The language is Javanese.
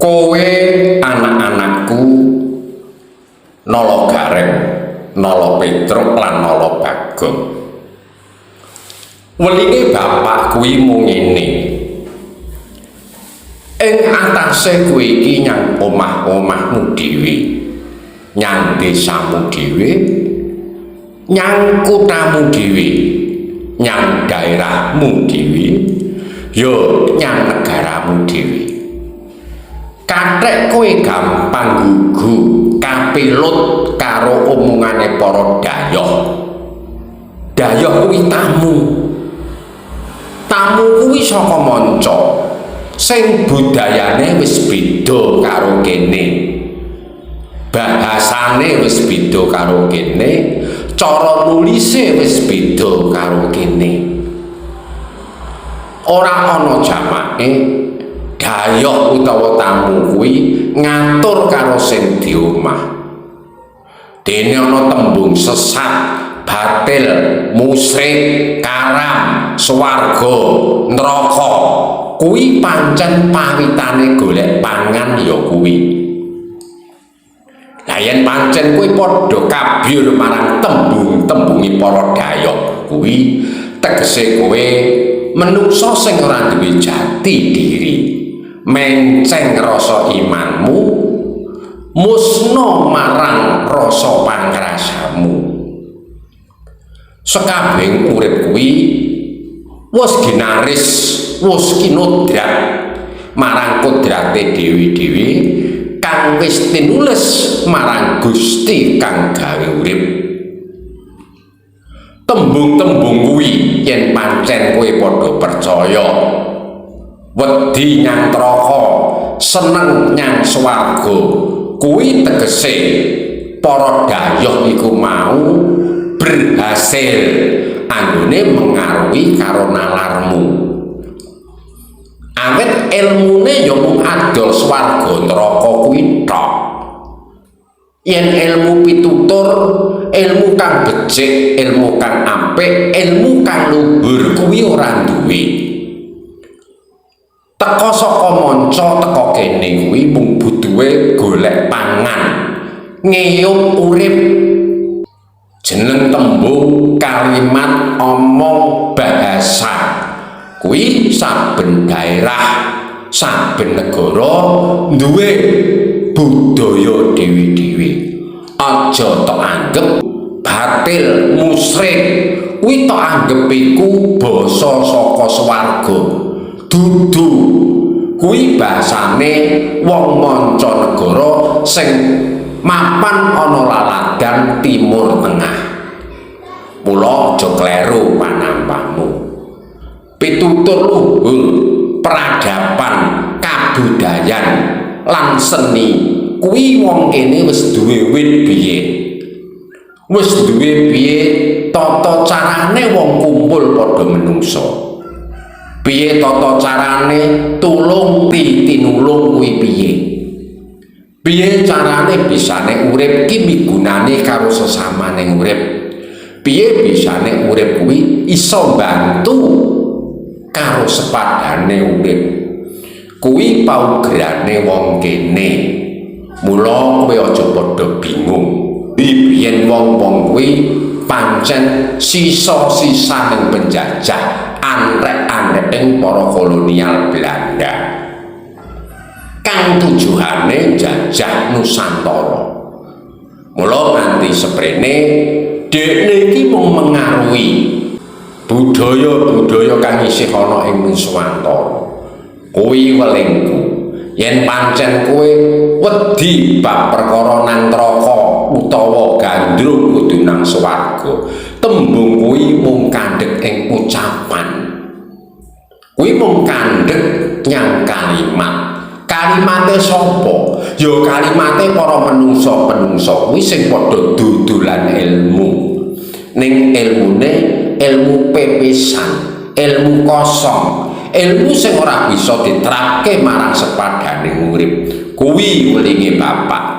Kowe anak-anakku Nala Gareng, Nala Petruk lan Nala Bagong. Welinge bapak kuwi mung ngene. Ing atase kowe iki nyang omah-omahmu dhewe, nyang desamu dhewe, nyang kuthamu dhewe, nyang daerahmu dhewe, ya nyang negaramu dhewe. Kathek kowe gampang gugu kapilut karo omongane para dhayoh. Dhayoh kuwi tamu. Tamu kuwi saka manca sing budayane wis beda karo kene. Bahasane wis beda karo kene, cara nulise wis beda karo kene. Ora ana jamake dhayoh utawa tamu kuwi ngatur karo sing di omah. Dene ana tembung sesat, batil, musyrik, karam, swarga, neraka. Kuwi pancen pawitane golek pangan ya kuwi. Lah yen pancen kuwi padha kabyur marang tembung-tembungi para dhayoh kuwi, tegese kowe menungso sing ora duwe jati diri. Menceng rasa imanmu, musna marang rasa pangrasamu. Sekabehing urip kuwi wis ginaris, wis kinodrat marang kodrate dhewe-dhewe kang wis tinulis marang Gusti kang gawe urip. Tembung-tembung kuwi yen pancen kowe padha percaya, wedi nyang neraka, seneng nyang swarga, kuwi tegese para dhayoh iku mau berhasil anggone mengaruhi karo nalarmu. Awit ilmune ya mung adol swarga neraka kuwi tok. Yen ilmu pitutur, ilmu kang becik, ilmu kang apik, ilmu kang luhur kuwi ora duwe. Teka saka manca teka kene kuwi mung butuhe golek pangan, ngeyup urip. Jeneng tembung, kalimat, omong, bahasa kuwi saben daerah, saben negara duwe budaya dhewe-dhewe. Aja tok anggap batil, musyrik kuwi tok anggap iku basa saka swarga. Dudu kuwi basane wong mancanegara sing mapan ana laladan Timur Tengah. Mula aja kleru panampahmu. Pitutur luhur, peradaban, kabudayan lan seni kuwi wong kene wis duwe wit biyen. Wis duwe piye tata carane wong kumpul padha menungso. Piye tata carane tulung tinulung kuwi piye? Piye carane bisane urip ki migunani karo sesamane urip? Piye bisane urip kuwi iso bantu karo sepadane urip? Kuwi paugerane wong kene. Mula kowe aja padha bingung. Biyen wong-wong kuwi pancen sisa-sisaning penjajah, anrek-anreking para kolonial Belanda kang tujuane jajah Nusantara. Mula nganti seprene dekne iki mung mengaruhi budaya-budaya kang isih ana ing Nusantara. Kuwi welingku yen pancen kowe wedi bab perkara nang neraka utawa gandrung kudu nang swarga, tembung kuwi mung kandhek ing ucapan. Kuwi mung kandhek nyang kalimat. Kalimate sapa? Ya kalimate para menungso-menungso kuwi sing padha dudulan ilmu. Ning ilmune ilmu pepisan, ilmu kosong, ilmu sing ora bisa diterapke marang sepadane urip. Kuwi welinge bapak.